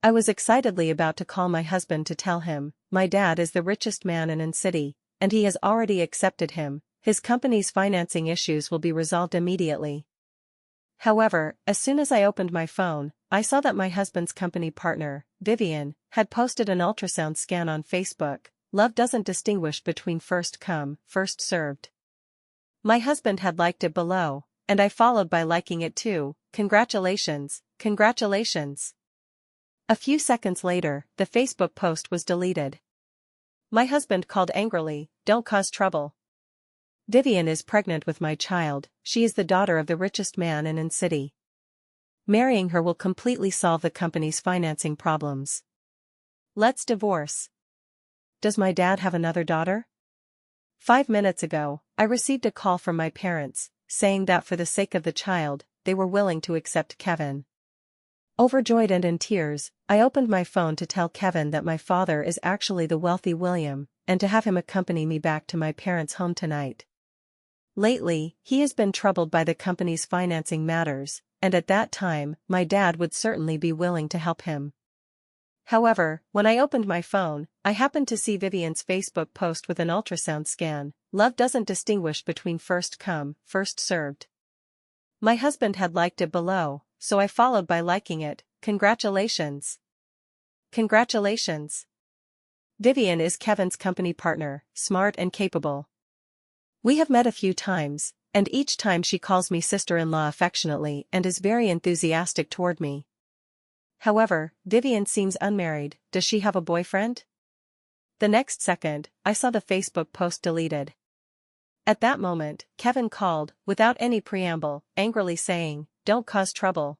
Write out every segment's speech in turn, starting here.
I was excitedly about to call my husband to tell him, my dad is the richest man in city, and he has already accepted him, his company's financing issues will be resolved immediately. However, as soon as I opened my phone, I saw that my husband's company partner, Vivian, had posted an ultrasound scan on Facebook. Love doesn't distinguish between first come, first served. My husband had liked it below, and I followed by liking it too. Congratulations, congratulations. A few seconds later, the Facebook post was deleted. My husband called angrily, don't cause trouble. Vivian is pregnant with my child, she is the daughter of the richest man in city. Marrying her will completely solve the company's financing problems. Let's divorce. Does my dad have another daughter? 5 minutes ago, I received a call from my parents, saying that for the sake of the child, they were willing to accept Kevin. Overjoyed and in tears, I opened my phone to tell Kevin that my father is actually the wealthy William, and to have him accompany me back to my parents' home tonight. Lately, he has been troubled by the company's financing matters, and at that time, my dad would certainly be willing to help him. However, when I opened my phone, I happened to see Vivian's Facebook post with an ultrasound scan. Love doesn't distinguish between first come, first served. My husband had liked it below, so I followed by liking it. Congratulations. Congratulations. Vivian is Kevin's company partner, smart and capable. We have met a few times, and each time she calls me sister-in-law affectionately and is very enthusiastic toward me. However, Vivian seems unmarried. Does she have a boyfriend? The next second, I saw the Facebook post deleted. At that moment, Kevin called, without any preamble, angrily saying, don't cause trouble.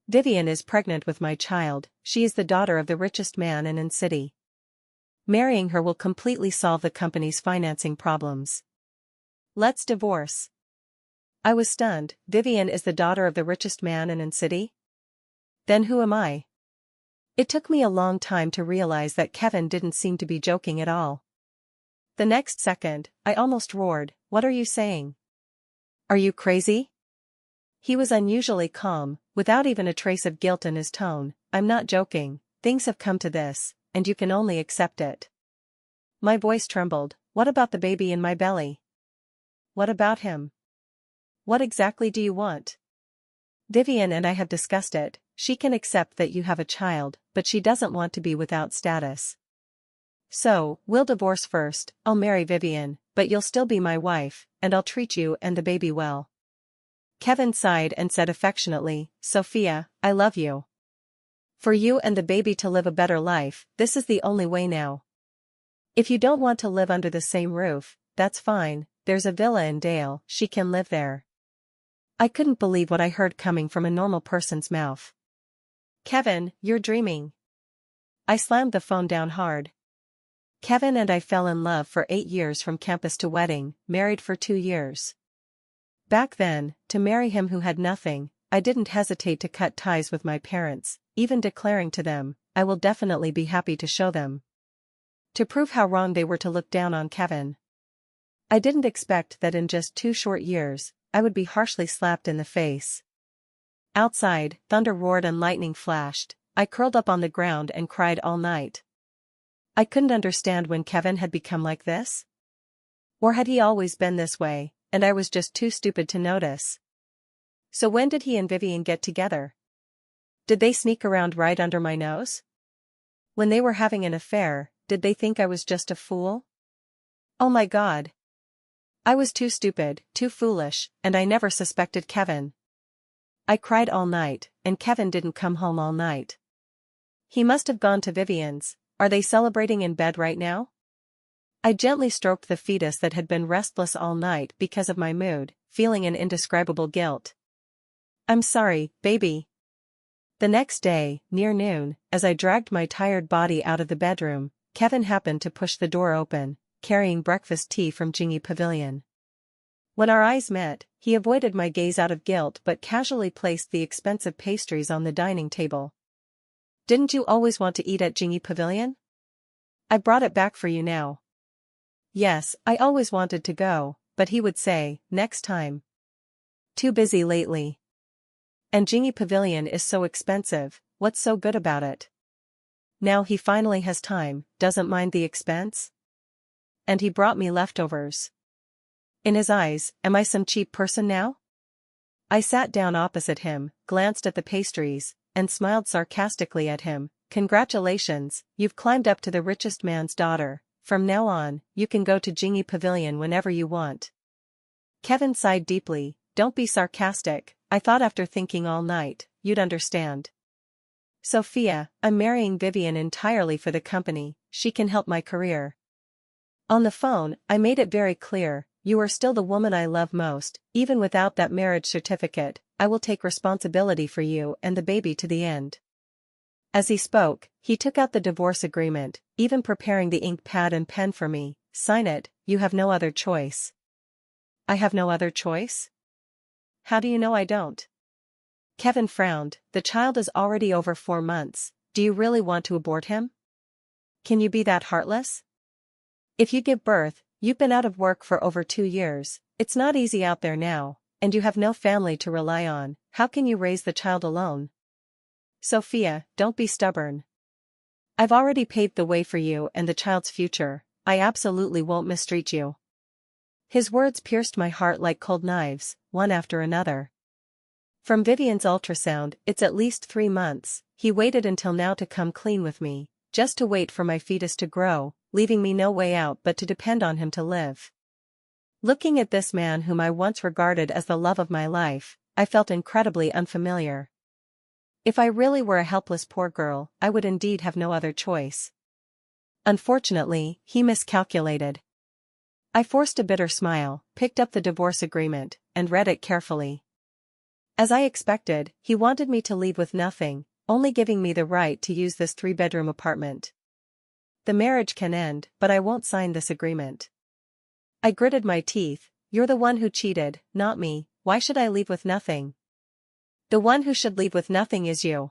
Vivian is pregnant with my child, she is the daughter of the richest man in city. Marrying her will completely solve the company's financing problems. Let's divorce. I was stunned. Vivian is the daughter of the richest man in city? Then who am I? It took me a long time to realize that Kevin didn't seem to be joking at all. The next second, I almost roared, what are you saying? Are you crazy? He was unusually calm, without even a trace of guilt in his tone. I'm not joking, things have come to this, and you can only accept it. My voice trembled. What about the baby in my belly? What about him? What exactly do you want? Vivian and I have discussed it. She can accept that you have a child, but she doesn't want to be without status. So, we'll divorce first. I'll marry Vivian, but you'll still be my wife, and I'll treat you and the baby well. Kevin sighed and said affectionately, Sophia, I love you. For you and the baby to live a better life, this is the only way now. If you don't want to live under the same roof, that's fine, there's a villa in Dale, she can live there. I couldn't believe what I heard coming from a normal person's mouth. Kevin, you're dreaming. I slammed the phone down hard. Kevin and I fell in love for 8 years from campus to wedding, married for 2 years. Back then, to marry him who had nothing, I didn't hesitate to cut ties with my parents, even declaring to them, I will definitely be happy to show them. To prove how wrong they were to look down on Kevin. I didn't expect that in just 2 short years, I would be harshly slapped in the face. Outside, thunder roared and lightning flashed. I curled up on the ground and cried all night. I couldn't understand when Kevin had become like this. Or had he always been this way, and I was just too stupid to notice? So when did he and Vivian get together? Did they sneak around right under my nose? When they were having an affair, did they think I was just a fool? Oh my God. I was too stupid, too foolish, and I never suspected Kevin. I cried all night, and Kevin didn't come home all night. He must have gone to Vivian's. Are they celebrating in bed right now? I gently stroked the fetus that had been restless all night because of my mood, feeling an indescribable guilt. I'm sorry, baby. The next day, near noon, as I dragged my tired body out of the bedroom, Kevin happened to push the door open, carrying breakfast tea from Jingy Pavilion. When our eyes met, he avoided my gaze out of guilt but casually placed the expensive pastries on the dining table. Didn't you always want to eat at Jingy Pavilion? I brought it back for you now. Yes, I always wanted to go, but he would say, next time. Too busy lately. And Jingy Pavilion is so expensive, what's so good about it? Now he finally has time, doesn't mind the expense? And he brought me leftovers. In his eyes, am I some cheap person now? I sat down opposite him, glanced at the pastries, and smiled sarcastically at him. Congratulations, you've climbed up to the richest man's daughter. From now on, you can go to Jingy Pavilion whenever you want. Kevin sighed deeply. Don't be sarcastic, I thought after thinking all night, you'd understand. Sophia, I'm marrying Vivian entirely for the company, she can help my career. On the phone, I made it very clear, you are still the woman I love most, even without that marriage certificate, I will take responsibility for you and the baby to the end. As he spoke, he took out the divorce agreement, even preparing the ink pad and pen for me. Sign it, you have no other choice. I have no other choice? How do you know I don't? Kevin frowned. The child is already over 4 months, do you really want to abort him? Can you be that heartless? If you give birth, you've been out of work for over 2 years, it's not easy out there now, and you have no family to rely on, how can you raise the child alone? Sophia, don't be stubborn. I've already paved the way for you and the child's future, I absolutely won't mistreat you. His words pierced my heart like cold knives, one after another. From Vivian's ultrasound, it's at least 3 months, he waited until now to come clean with me, just to wait for my fetus to grow, leaving me no way out but to depend on him to live. Looking at this man whom I once regarded as the love of my life, I felt incredibly unfamiliar. If I really were a helpless poor girl, I would indeed have no other choice. Unfortunately, he miscalculated. I forced a bitter smile, picked up the divorce agreement, and read it carefully. As I expected, he wanted me to leave with nothing, only giving me the right to use this 3-bedroom apartment. The marriage can end, but I won't sign this agreement. I gritted my teeth. You're the one who cheated, not me, why should I leave with nothing? The one who should leave with nothing is you.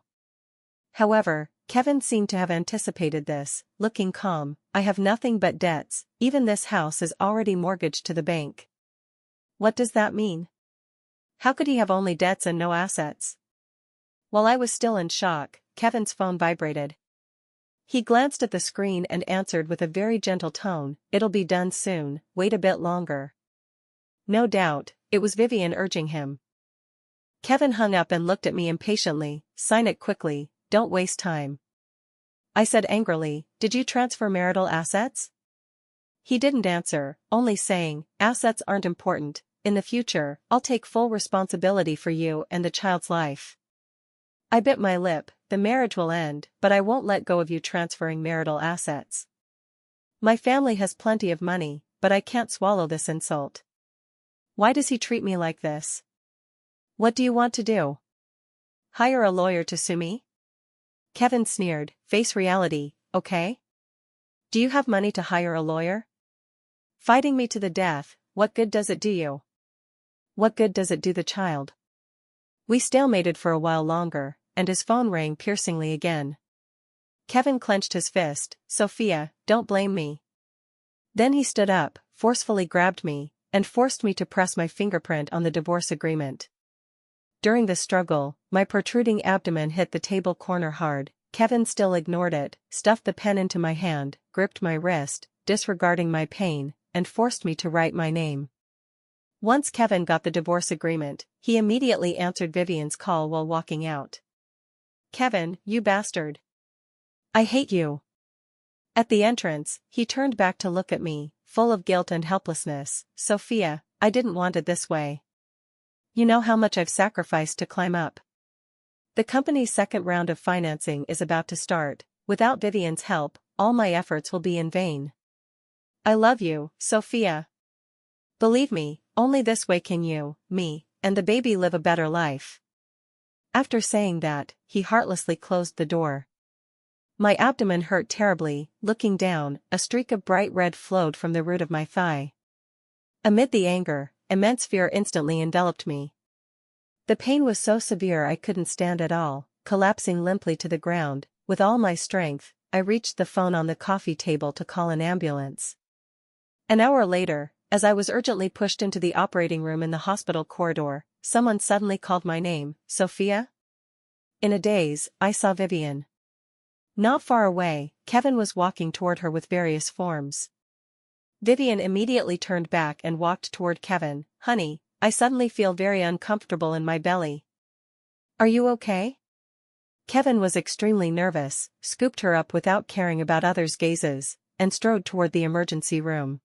However, Kevin seemed to have anticipated this, looking calm. I have nothing but debts, even this house is already mortgaged to the bank. What does that mean? How could he have only debts and no assets? While I was still in shock, Kevin's phone vibrated. He glanced at the screen and answered with a very gentle tone, it'll be done soon, wait a bit longer. No doubt, it was Vivian urging him. Kevin hung up and looked at me impatiently, sign it quickly, don't waste time. I said angrily, did you transfer marital assets? He didn't answer, only saying, assets aren't important, in the future, I'll take full responsibility for you and the child's life. I bit my lip, the marriage will end, but I won't let go of you transferring marital assets. My family has plenty of money, but I can't swallow this insult. Why does he treat me like this? What do you want to do? Hire a lawyer to sue me? Kevin sneered, face reality, okay? Do you have money to hire a lawyer? Fighting me to the death, what good does it do you? What good does it do the child? We stalemated for a while longer, and his phone rang piercingly again. Kevin clenched his fist, Sophia, don't blame me. Then he stood up, forcefully grabbed me, and forced me to press my fingerprint on the divorce agreement. During the struggle, my protruding abdomen hit the table corner hard. Kevin still ignored it, stuffed the pen into my hand, gripped my wrist, disregarding my pain, and forced me to write my name. Once Kevin got the divorce agreement, he immediately answered Vivian's call while walking out. Kevin, you bastard. I hate you. At the entrance, he turned back to look at me, full of guilt and helplessness. Sophia, I didn't want it this way. You know how much I've sacrificed to climb up. The company's second round of financing is about to start. Without Vivian's help, all my efforts will be in vain. I love you, Sophia. Believe me, only this way can you, me, and the baby live a better life. After saying that, he heartlessly closed the door. My abdomen hurt terribly. Looking down, a streak of bright red flowed from the root of my thigh. Amid the anger, immense fear instantly enveloped me. The pain was so severe I couldn't stand at all, collapsing limply to the ground. With all my strength, I reached the phone on the coffee table to call an ambulance. An hour later, as I was urgently pushed into the operating room in the hospital corridor, someone suddenly called my name, Sophia? In a daze, I saw Vivian. Not far away, Kevin was walking toward her with various forms. Vivian immediately turned back and walked toward Kevin. "Honey, I suddenly feel very uncomfortable in my belly. Are you okay?" Kevin was extremely nervous, scooped her up without caring about others' gazes, and strode toward the emergency room.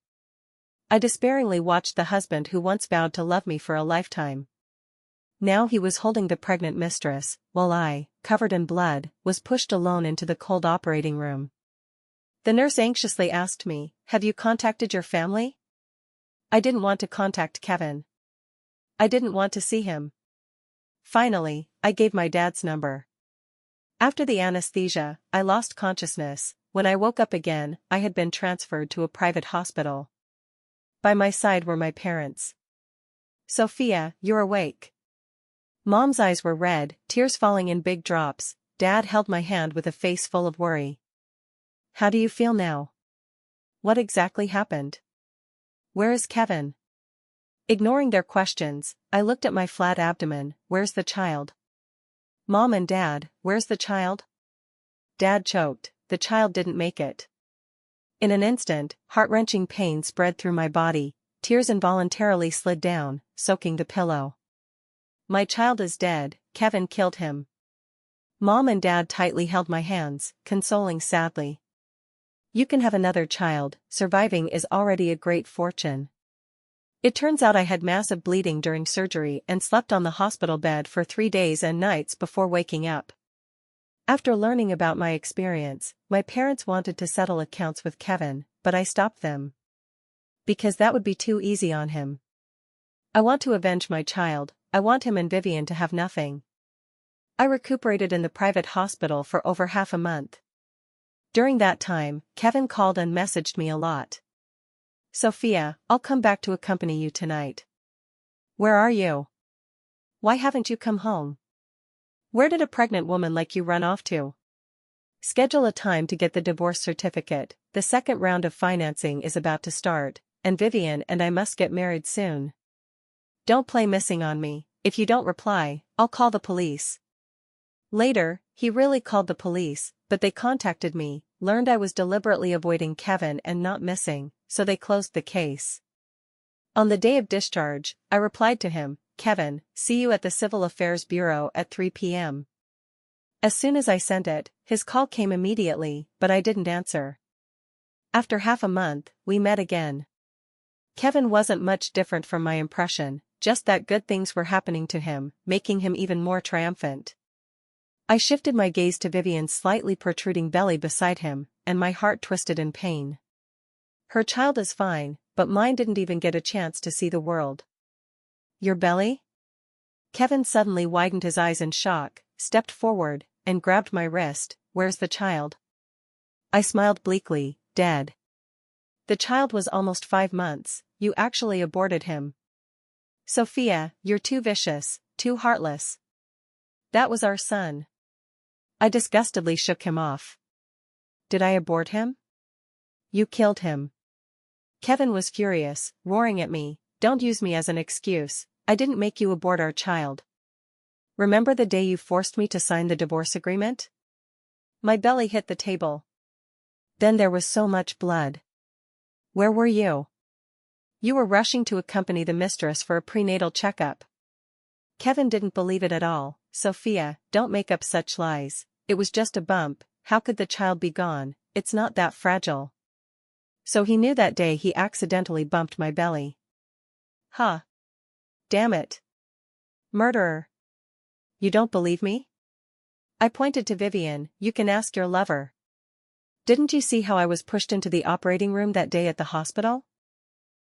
I despairingly watched the husband who once vowed to love me for a lifetime. Now he was holding the pregnant mistress, while I, covered in blood, was pushed alone into the cold operating room. The nurse anxiously asked me, "Have you contacted your family?" I didn't want to contact Kevin. I didn't want to see him. Finally, I gave my dad's number. After the anesthesia, I lost consciousness. When I woke up again, I had been transferred to a private hospital. By my side were my parents. "Sophia, you're awake." Mom's eyes were red, tears falling in big drops. Dad held my hand with a face full of worry. "How do you feel now? What exactly happened? Where is Kevin?" Ignoring their questions, I looked at my flat abdomen. "Where's the child?" "Mom and Dad, where's the child?" Dad choked. "The child didn't make it." In an instant, heart-wrenching pain spread through my body. Tears involuntarily slid down, soaking the pillow. "My child is dead, Kevin killed him." Mom and Dad tightly held my hands, consoling sadly. "You can have another child, surviving is already a great fortune." It turns out I had massive bleeding during surgery and slept on the hospital bed for 3 days and nights before waking up. After learning about my experience, my parents wanted to settle accounts with Kevin, but I stopped them. Because that would be too easy on him. I want to avenge my child. I want him and Vivian to have nothing. I recuperated in the private hospital for over half a month. During that time, Kevin called and messaged me a lot. "Sophia, I'll come back to accompany you tonight." "Where are you? Why haven't you come home? Where did a pregnant woman like you run off to?" "Schedule a time to get the divorce certificate. The second round of financing is about to start, and Vivian and I must get married soon. Don't play missing on me. If you don't reply, I'll call the police." Later, he really called the police, but they contacted me, learned I was deliberately avoiding Kevin and not missing, so they closed the case. On the day of discharge, I replied to him, "Kevin, see you at the Civil Affairs Bureau at 3 p.m. As soon as I sent it, his call came immediately, but I didn't answer. After half a month, we met again. Kevin wasn't much different from my impression, just that good things were happening to him, making him even more triumphant. I shifted my gaze to Vivian's slightly protruding belly beside him, and my heart twisted in pain. Her child is fine, but mine didn't even get a chance to see the world. "Your belly?" Kevin suddenly widened his eyes in shock, stepped forward, and grabbed my wrist. "Where's the child?" I smiled bleakly. "Dead." "The child was almost 5 months, you actually aborted him." "Sophia, you're too vicious, too heartless. That was our son." I disgustedly shook him off. "Did I abort him?" "You killed him." Kevin was furious, roaring at me, "Don't use me as an excuse. I didn't make you abort our child. Remember the day you forced me to sign the divorce agreement?" My belly hit the table. Then there was so much blood. "Where were you?" "You were rushing to accompany the mistress for a prenatal checkup." Kevin didn't believe it at all. "Sophia, don't make up such lies. It was just a bump. How could the child be gone? It's not that fragile." So he knew that day he accidentally bumped my belly. Huh. Damn it. Murderer. You don't believe me? I pointed to Vivian. "You can ask your lover. Didn't you see how I was pushed into the operating room that day at the hospital?"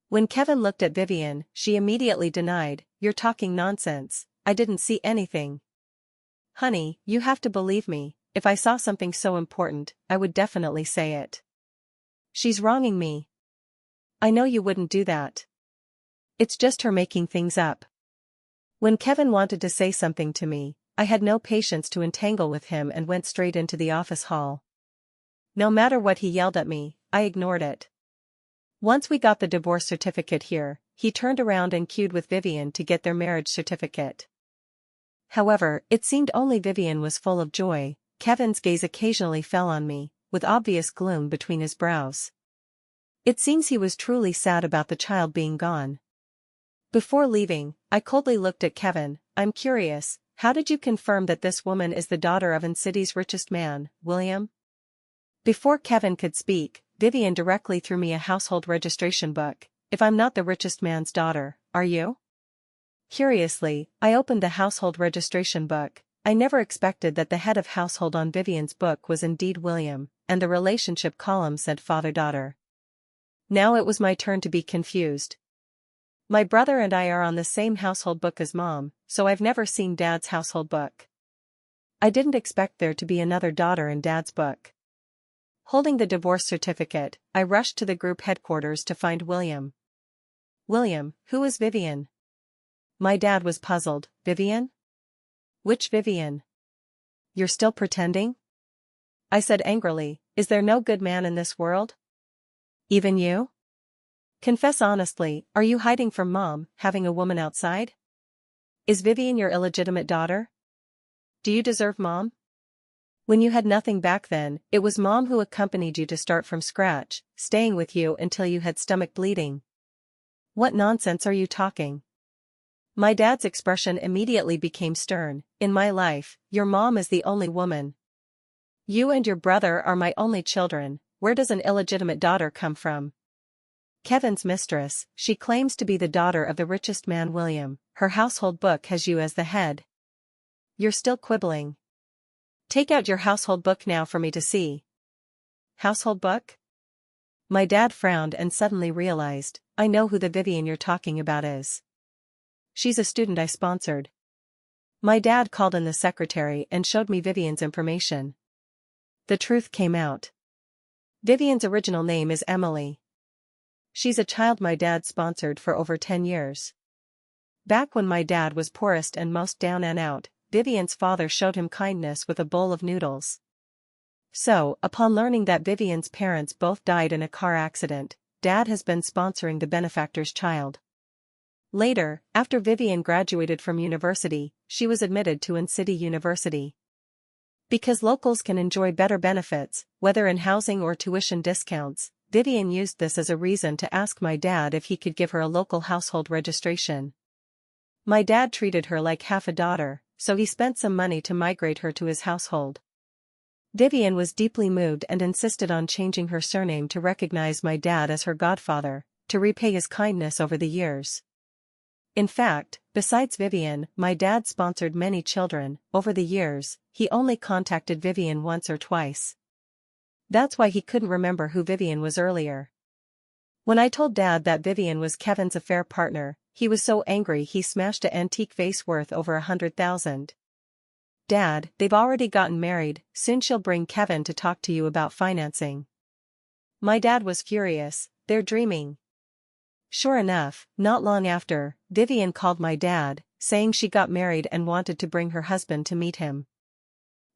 When Kevin looked at Vivian, she immediately denied, "You're talking nonsense. I didn't see anything." "Honey, you have to believe me. If I saw something so important, I would definitely say it." "She's wronging me." "I know you wouldn't do that. It's just her making things up." When Kevin wanted to say something to me, I had no patience to entangle with him and went straight into the office hall. No matter what he yelled at me, I ignored it. Once we got the divorce certificate here, he turned around and queued with Vivian to get their marriage certificate. However, it seemed only Vivian was full of joy. Kevin's gaze occasionally fell on me, with obvious gloom between his brows. It seems he was truly sad about the child being gone. Before leaving, I coldly looked at Kevin. I'm curious, how did you confirm that this woman is the daughter of city's richest man, William? Before Kevin could speak, Vivian directly threw me a household registration book. If I'm not the richest man's daughter, are you? Curiously, I opened the household registration book. I never expected that the head of household on Vivian's book was indeed William, and the relationship column said father-daughter. Now it was my turn to be confused. My brother and I are on the same household book as Mom, so I've never seen Dad's household book. I didn't expect there to be another daughter in Dad's book. Holding the divorce certificate, I rushed to the group headquarters to find William. William, who is Vivian? My dad was puzzled. Vivian? Which Vivian? You're still pretending? I said angrily, is there no good man in this world? Even you? Confess honestly, are you hiding from Mom, having a woman outside? Is Vivian your illegitimate daughter? Do you deserve Mom? When you had nothing back then, it was Mom who accompanied you to start from scratch, staying with you until you had stomach bleeding. What nonsense are you talking? My dad's expression immediately became stern. In my life, your mom is the only woman. You and your brother are my only children. Where does an illegitimate daughter come from? Kevin's mistress, she claims to be the daughter of the richest man William. Her household book has you as the head. You're still quibbling. Take out your household book now for me to see. Household book? My dad frowned and suddenly realized, I know who the Vivian you're talking about is. She's a student I sponsored. My dad called in the secretary and showed me Vivian's information. The truth came out. Vivian's original name is Emily. She's a child my dad sponsored for over 10 years. Back when my dad was poorest and most down and out, Vivian's father showed him kindness with a bowl of noodles. So, upon learning that Vivian's parents both died in a car accident, Dad has been sponsoring the benefactor's child. Later, after Vivian graduated from university, she was admitted to City University. Because locals can enjoy better benefits, whether in housing or tuition discounts, Vivian used this as a reason to ask my dad if he could give her a local household registration. My dad treated her like half a daughter, so he spent some money to migrate her to his household. Vivian was deeply moved and insisted on changing her surname to recognize my dad as her godfather, to repay his kindness over the years. In fact, besides Vivian, my dad sponsored many children. Over the years, he only contacted Vivian once or twice. That's why he couldn't remember who Vivian was earlier. When I told Dad that Vivian was Kevin's affair partner, he was so angry he smashed an antique vase worth over $100,000. Dad, they've already gotten married, soon she'll bring Kevin to talk to you about financing. My dad was furious, they're dreaming. Sure enough, not long after, Vivian called my dad, saying she got married and wanted to bring her husband to meet him.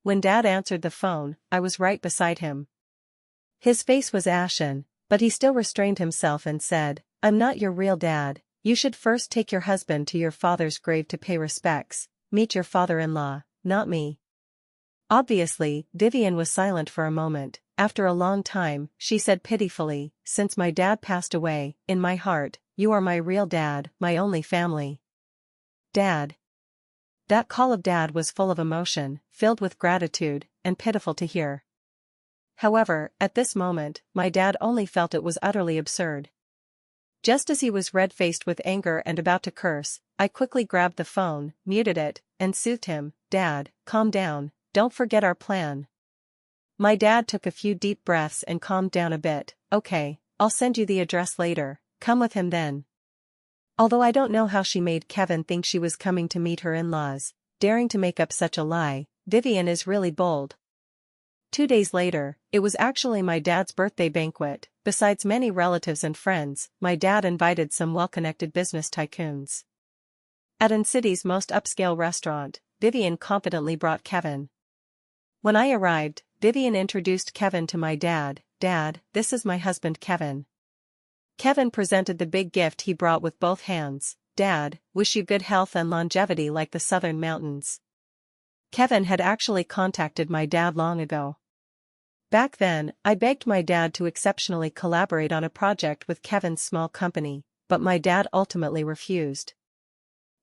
When Dad answered the phone, I was right beside him. His face was ashen, but he still restrained himself and said, I'm not your real dad, you should first take your husband to your father's grave to pay respects, meet your father-in-law, not me. Obviously, Vivian was silent for a moment. After a long time, she said pitifully, since my dad passed away, in my heart, you are my real dad, my only family. Dad. That call of Dad was full of emotion, filled with gratitude, and pitiful to hear. However, at this moment, my dad only felt it was utterly absurd. Just as he was red-faced with anger and about to curse, I quickly grabbed the phone, muted it, and soothed him, Dad, calm down, don't forget our plan. My dad took a few deep breaths and calmed down a bit. Okay, I'll send you the address later, come with him then. Although I don't know how she made Kevin think she was coming to meet her in-laws, daring to make up such a lie, Vivian is really bold. 2 days later, it was actually my dad's birthday banquet. Besides many relatives and friends, my dad invited some well-connected business tycoons. At City's most upscale restaurant, Vivian confidently brought Kevin. When I arrived, Vivian introduced Kevin to my dad. Dad, this is my husband Kevin. Kevin presented the big gift he brought with both hands. Dad, wish you good health and longevity like the southern mountains. Kevin had actually contacted my dad long ago. Back then, I begged my dad to exceptionally collaborate on a project with Kevin's small company, but my dad ultimately refused.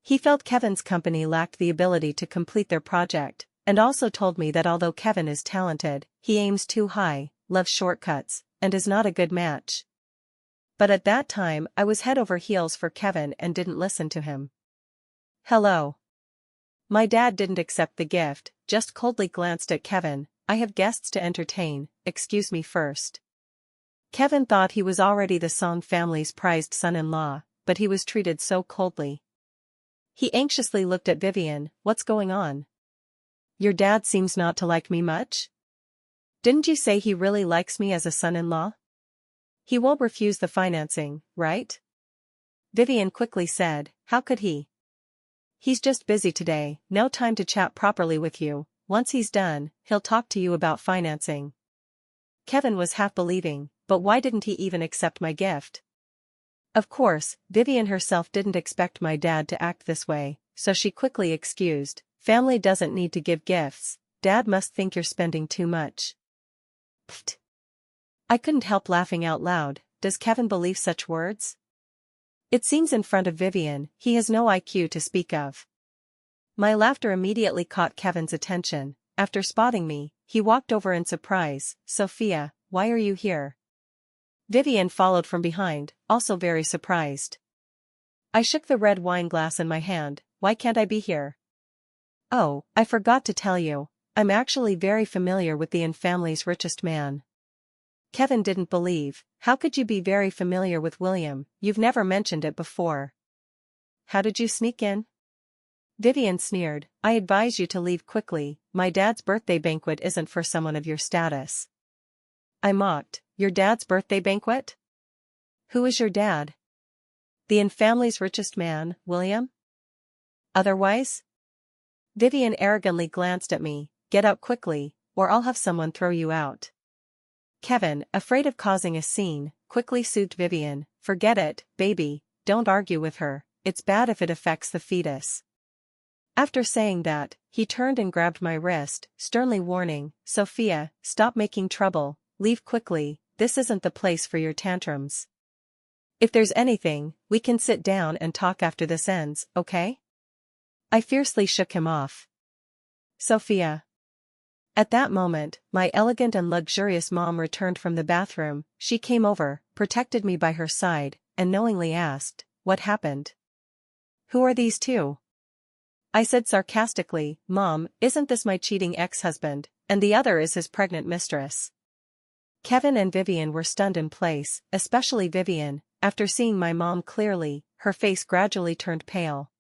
He felt Kevin's company lacked the ability to complete their project, and also told me that although Kevin is talented, he aims too high, loves shortcuts, and is not a good match. But at that time I was head over heels for Kevin and didn't listen to him. Hello. My dad didn't accept the gift, just coldly glanced at Kevin. I have guests to entertain, excuse me first. Kevin thought he was already the Song family's prized son-in-law, but he was treated so coldly. He anxiously looked at Vivian. What's going on? Your dad seems not to like me much? Didn't you say he really likes me as a son-in-law? He won't refuse the financing, right? Vivian quickly said, how could he? He's just busy today, no time to chat properly with you. Once he's done, he'll talk to you about financing. Kevin was half believing, but why didn't he even accept my gift? Of course, Vivian herself didn't expect my dad to act this way, so she quickly excused, family doesn't need to give gifts, dad must think you're spending too much. Pfft. I couldn't help laughing out loud. Does Kevin believe such words? It seems in front of Vivian, he has no IQ to speak of. My laughter immediately caught Kevin's attention. After spotting me, he walked over in surprise. Sophia, why are you here? Vivian followed from behind, also very surprised. I shook the red wine glass in my hand. Why can't I be here? Oh, I forgot to tell you, I'm actually very familiar with the family's richest man. Kevin didn't believe. How could you be very familiar with William? You've never mentioned it before. How did you sneak in? Vivian sneered. I advise you to leave quickly. My dad's birthday banquet isn't for someone of your status. I mocked. Your dad's birthday banquet? Who is your dad? The family's richest man, William? Otherwise? Vivian arrogantly glanced at me. Get out quickly, or I'll have someone throw you out. Kevin, afraid of causing a scene, quickly soothed Vivian. Forget it, baby, don't argue with her, it's bad if it affects the fetus. After saying that, he turned and grabbed my wrist, sternly warning, Sophia, stop making trouble, leave quickly, this isn't the place for your tantrums. If there's anything, we can sit down and talk after this ends, okay? I fiercely shook him off. Sophia. At that moment, my elegant and luxurious mom returned from the bathroom. She came over, protected me by her side, and knowingly asked, what happened? Who are these two? I said sarcastically, Mom, isn't this my cheating ex-husband, and the other is his pregnant mistress? Kevin and Vivian were stunned in place, especially Vivian. After seeing my mom clearly, her face gradually turned pale.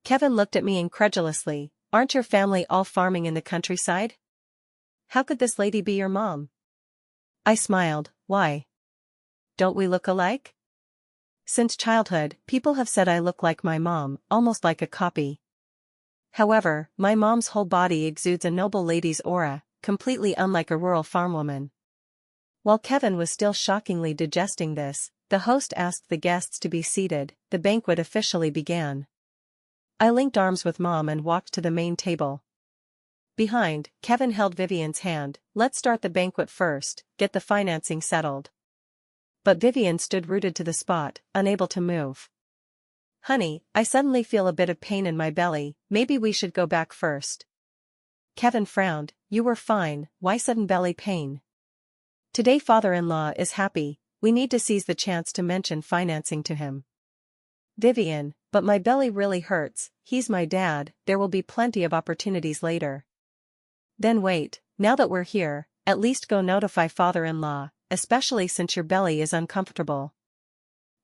Kevin looked at me incredulously. Aren't your family all farming in the countryside? How could this lady be your mom? I smiled. Why? Don't we look alike? Since childhood, people have said I look like my mom, almost like a copy. However, my mom's whole body exudes a noble lady's aura, completely unlike a rural farmwoman. While Kevin was still shockingly digesting this, the host asked the guests to be seated. The banquet officially began. I linked arms with Mom and walked to the main table. Behind, Kevin held Vivian's hand. Let's start the banquet first, get the financing settled. But Vivian stood rooted to the spot, unable to move. Honey, I suddenly feel a bit of pain in my belly, maybe we should go back first. Kevin frowned. You were fine, why sudden belly pain? Today father-in-law is happy, we need to seize the chance to mention financing to him. Vivian, but my belly really hurts, he's my dad, there will be plenty of opportunities later. Then wait, now that we're here, at least go notify father-in-law, especially since your belly is uncomfortable.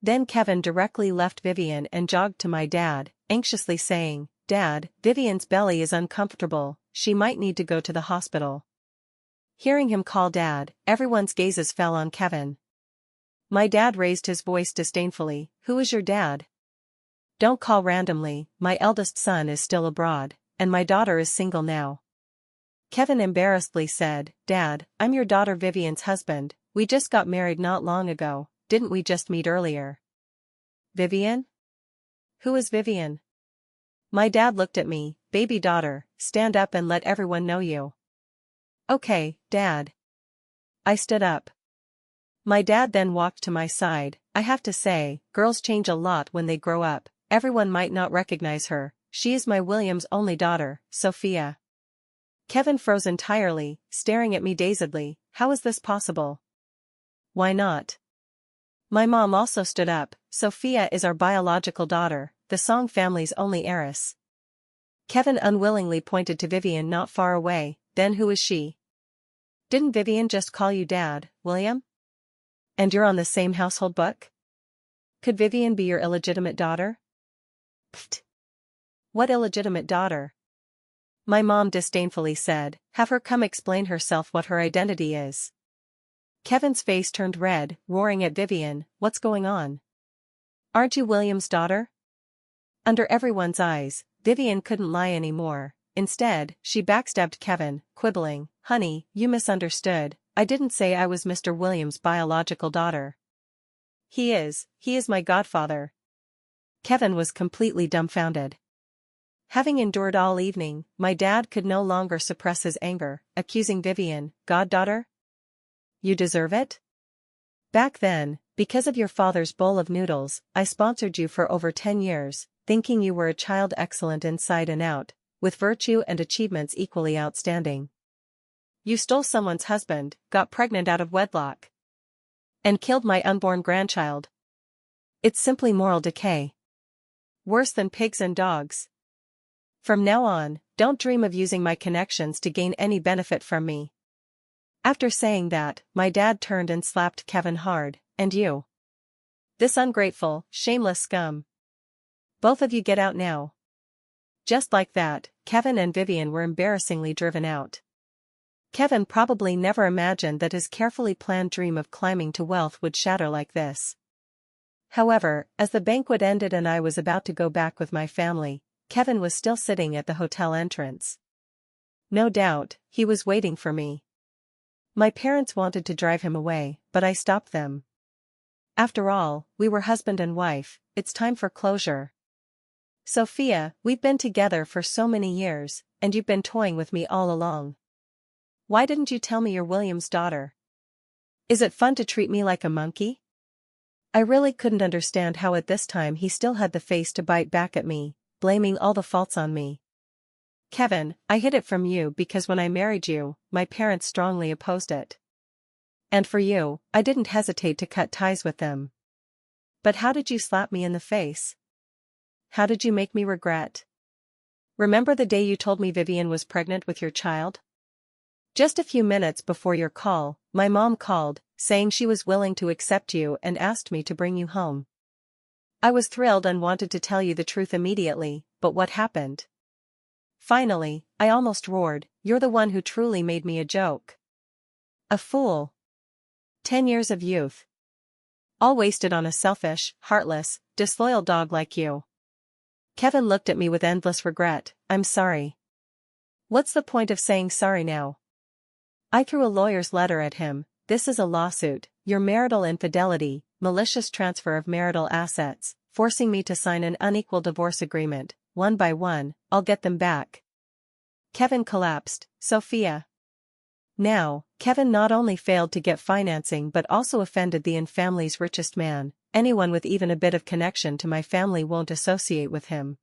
Then Kevin directly left Vivian and jogged to my dad, anxiously saying, Dad, Vivian's belly is uncomfortable, she might need to go to the hospital. Hearing him call Dad, everyone's gazes fell on Kevin. My dad raised his voice disdainfully. Who is your dad? Don't call randomly, my eldest son is still abroad, and my daughter is single now. Kevin embarrassedly said, Dad, I'm your daughter Vivian's husband, we just got married not long ago, didn't we just meet earlier? Vivian? Who is Vivian? My dad looked at me, baby daughter, stand up and let everyone know you. Okay, Dad. I stood up. My dad then walked to my side. I have to say, girls change a lot when they grow up. Everyone might not recognize her. She is my William's only daughter, Sophia. Kevin froze entirely, staring at me dazedly. How is this possible? Why not? My mom also stood up. Sophia is our biological daughter, the Song family's only heiress. Kevin unwillingly pointed to Vivian not far away. Then who is she? Didn't Vivian just call you Dad, William? And you're on the same household book? Could Vivian be your illegitimate daughter? Pfft. What illegitimate daughter? My mom disdainfully said. Have her come explain herself what her identity is. Kevin's face turned red, roaring at Vivian, what's going on? Aren't you William's daughter? Under everyone's eyes, Vivian couldn't lie anymore. Instead, she backstabbed Kevin, quibbling, honey, you misunderstood. I didn't say I was Mr. Williams' biological daughter. He is my godfather. Kevin was completely dumbfounded. Having endured all evening, my dad could no longer suppress his anger, accusing Vivian, goddaughter? You deserve it? Back then, because of your father's bowl of noodles, I sponsored you for over 10 years, thinking you were a child excellent inside and out, with virtue and achievements equally outstanding. You stole someone's husband, got pregnant out of wedlock, and killed my unborn grandchild. It's simply moral decay. Worse than pigs and dogs. From now on, don't dream of using my connections to gain any benefit from me. After saying that, my dad turned and slapped Kevin hard. And you? This ungrateful, shameless scum. Both of you get out now. Just like that, Kevin and Vivian were embarrassingly driven out. Kevin probably never imagined that his carefully planned dream of climbing to wealth would shatter like this. However, as the banquet ended and I was about to go back with my family, Kevin was still sitting at the hotel entrance. No doubt, he was waiting for me. My parents wanted to drive him away, but I stopped them. After all, we were husband and wife, it's time for closure. Sophia, we've been together for so many years, and you've been toying with me all along. Why didn't you tell me you're William's daughter? Is it fun to treat me like a monkey? I really couldn't understand how at this time he still had the face to bite back at me, blaming all the faults on me. Kevin, I hid it from you because when I married you, my parents strongly opposed it. And for you, I didn't hesitate to cut ties with them. But how did you slap me in the face? How did you make me regret? Remember the day you told me Vivian was pregnant with your child? Just a few minutes before your call, my mom called, saying she was willing to accept you and asked me to bring you home. I was thrilled and wanted to tell you the truth immediately, but what happened? Finally, I almost roared, you're the one who truly made me a joke. A fool. 10 years of youth. All wasted on a selfish, heartless, disloyal dog like you. Kevin looked at me with endless regret. I'm sorry. What's the point of saying sorry now? I threw a lawyer's letter at him. This is a lawsuit, your marital infidelity, malicious transfer of marital assets, forcing me to sign an unequal divorce agreement. One by one, I'll get them back. Kevin collapsed. Sophia. Now, Kevin not only failed to get financing but also offended the family's richest man. Anyone with even a bit of connection to my family won't associate with him.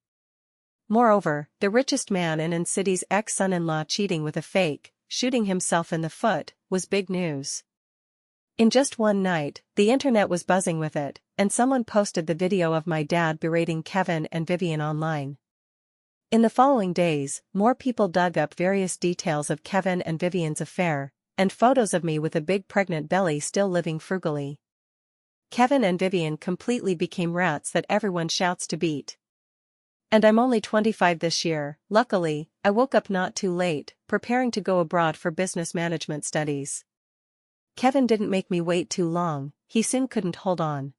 Moreover, the richest man in city's ex-son-in-law cheating with a fake, shooting himself in the foot, was big news. In just one night, the internet was buzzing with it, and someone posted the video of my dad berating Kevin and Vivian online. In the following days, more people dug up various details of Kevin and Vivian's affair, and photos of me with a big pregnant belly still living frugally. Kevin and Vivian completely became rats that everyone shouts to beat. And I'm only 25 this year. Luckily, I woke up not too late, preparing to go abroad for business management studies. Kevin didn't make me wait too long, he soon couldn't hold on.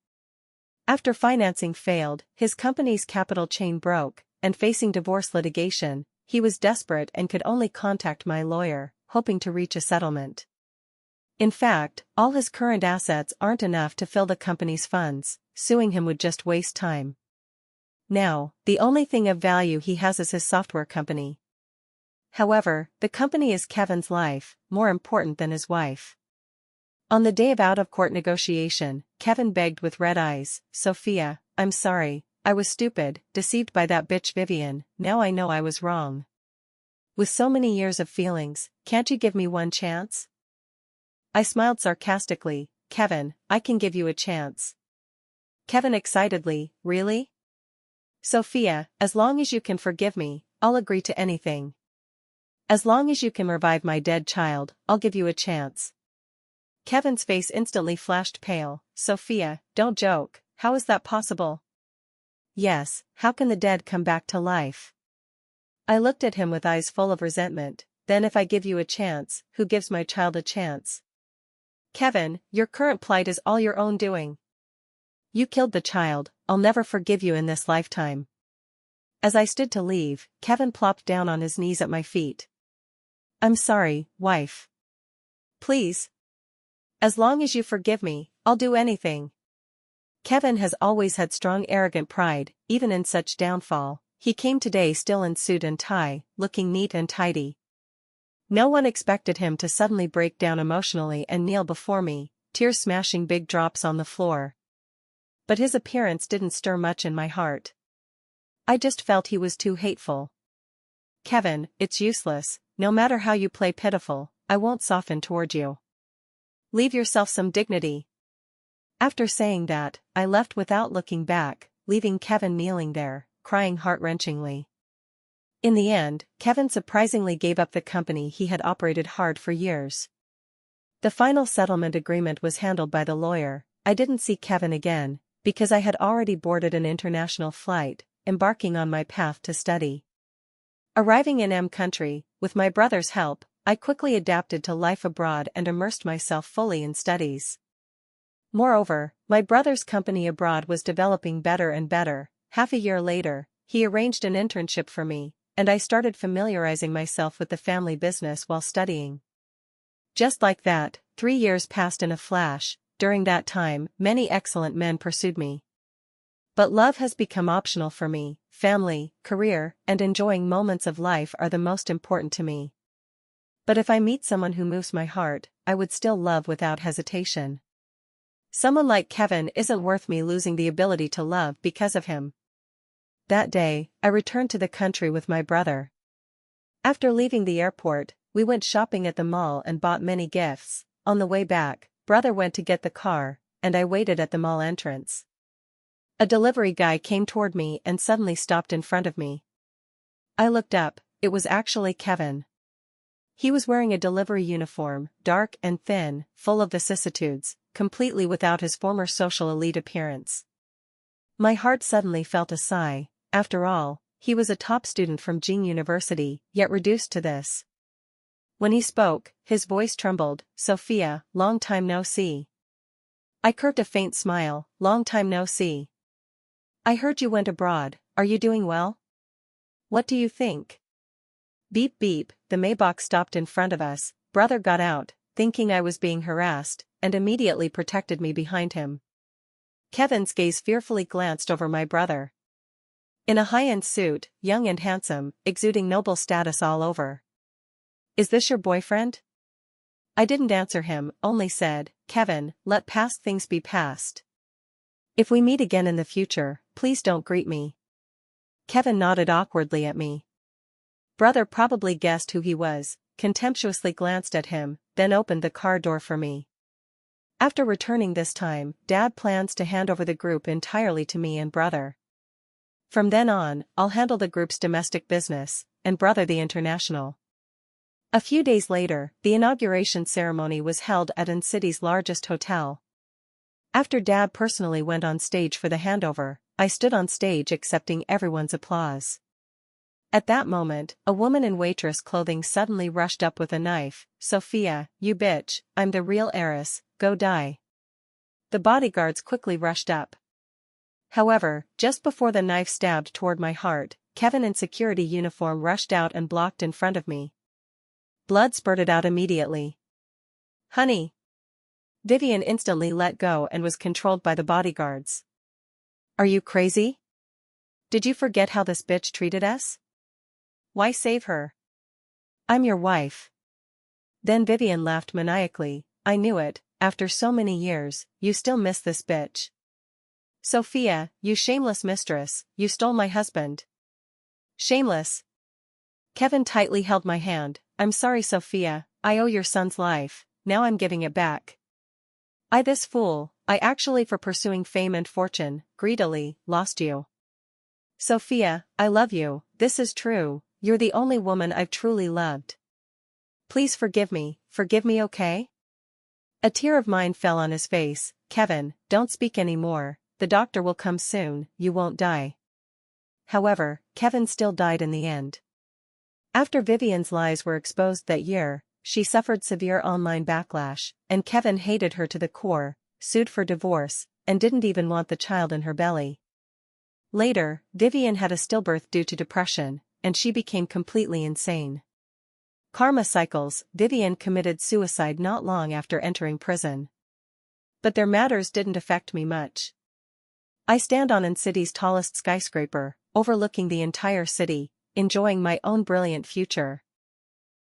After financing failed, his company's capital chain broke, and facing divorce litigation, he was desperate and could only contact my lawyer, hoping to reach a settlement. In fact, all his current assets aren't enough to fill the company's funds, suing him would just waste time. Now, the only thing of value he has is his software company. However, the company is Kevin's life, more important than his wife. On the day of out-of-court negotiation, Kevin begged with red eyes, "Sophia, I'm sorry, I was stupid, deceived by that bitch Vivian, now I know I was wrong. With so many years of feelings, can't you give me one chance?" I smiled sarcastically, "Kevin, I can give you a chance." Kevin excitedly, "Really?" "Sophia, as long as you can forgive me, I'll agree to anything. As long as you can revive my dead child, I'll give you a chance." Kevin's face instantly flashed pale. "Sophia, don't joke, how is that possible?" "Yes, how can the dead come back to life?" I looked at him with eyes full of resentment. "Then if I give you a chance, who gives my child a chance?" "Kevin, your current plight is all your own doing. You killed the child, I'll never forgive you in this lifetime." As I stood to leave, Kevin plopped down on his knees at my feet. "I'm sorry, wife. Please. As long as you forgive me, I'll do anything." Kevin has always had strong arrogant pride, even in such downfall. He came today still in suit and tie, looking neat and tidy. No one expected him to suddenly break down emotionally and kneel before me, tears smashing big drops on the floor. But his appearance didn't stir much in my heart. I just felt he was too hateful. "Kevin, it's useless, no matter how you play pitiful, I won't soften toward you. Leave yourself some dignity." After saying that, I left without looking back, leaving Kevin kneeling there, crying heart-wrenchingly. In the end, Kevin surprisingly gave up the company he had operated hard for years. The final settlement agreement was handled by the lawyer. I didn't see Kevin again, because I had already boarded an international flight, embarking on my path to study. Arriving in M country, with my brother's help, I quickly adapted to life abroad and immersed myself fully in studies. Moreover, my brother's company abroad was developing better and better. Half a year later, he arranged an internship for me, and I started familiarizing myself with the family business while studying. Just like that, 3 years passed in a flash. During that time, many excellent men pursued me. But love has become optional for me. Family, career, and enjoying moments of life are the most important to me. But if I meet someone who moves my heart, I would still love without hesitation. Someone like Kevin isn't worth me losing the ability to love because of him. That day, I returned to the country with my brother. After leaving the airport, we went shopping at the mall and bought many gifts. On the way back, brother went to get the car, and I waited at the mall entrance. A delivery guy came toward me and suddenly stopped in front of me. I looked up, it was actually Kevin. He was wearing a delivery uniform, dark and thin, full of vicissitudes, completely without his former social elite appearance. My heart suddenly felt a sigh. After all, he was a top student from Jing University, yet reduced to this. When he spoke, his voice trembled. "Sophia, long time no see." I curved a faint smile. "Long time no see. I heard you went abroad, are you doing well? What do you think?" Beep beep, the Maybach stopped in front of us. Brother got out, thinking I was being harassed, and immediately protected me behind him. Kevin's gaze fearfully glanced over my brother. In a high-end suit, young and handsome, exuding noble status all over. "Is this your boyfriend?" I didn't answer him, only said, "Kevin, let past things be past. If we meet again in the future, please don't greet me." Kevin nodded awkwardly at me. Brother probably guessed who he was, contemptuously glanced at him, then opened the car door for me. After returning this time, Dad plans to hand over the group entirely to me and brother. From then on, I'll handle the group's domestic business, and brother the international. A few days later, the inauguration ceremony was held at N City's largest hotel. After Dad personally went on stage for the handover, I stood on stage accepting everyone's applause. At that moment, a woman in waitress clothing suddenly rushed up with a knife. "Sophia, you bitch, I'm the real heiress, go die." The bodyguards quickly rushed up. However, just before the knife stabbed toward my heart, Kevin in security uniform rushed out and blocked in front of me. Blood spurted out immediately. "Honey." Vivian instantly let go and was controlled by the bodyguards. "Are you crazy?" Did you forget how this bitch treated us? Why save her? I'm your wife. Then Vivian laughed maniacally. I knew it, after so many years, you still miss this bitch. Sophia, you shameless mistress, you stole my husband. Shameless. Kevin tightly held my hand. I'm sorry, Sophia, I owe your son's life, now I'm giving it back. This fool, I actually for pursuing fame and fortune, greedily, lost you. Sophia, I love you, this is true, you're the only woman I've truly loved. Please forgive me, okay? A tear of mine fell on his face. Kevin, don't speak anymore, the doctor will come soon, you won't die. However, Kevin still died in the end. After Vivian's lies were exposed that year, she suffered severe online backlash, and Kevin hated her to the core, sued for divorce, and didn't even want the child in her belly. Later, Vivian had a stillbirth due to depression, and she became completely insane. Karma cycles. Vivian committed suicide not long after entering prison. But their matters didn't affect me much. I stand on city's tallest skyscraper, overlooking the entire city, enjoying my own brilliant future.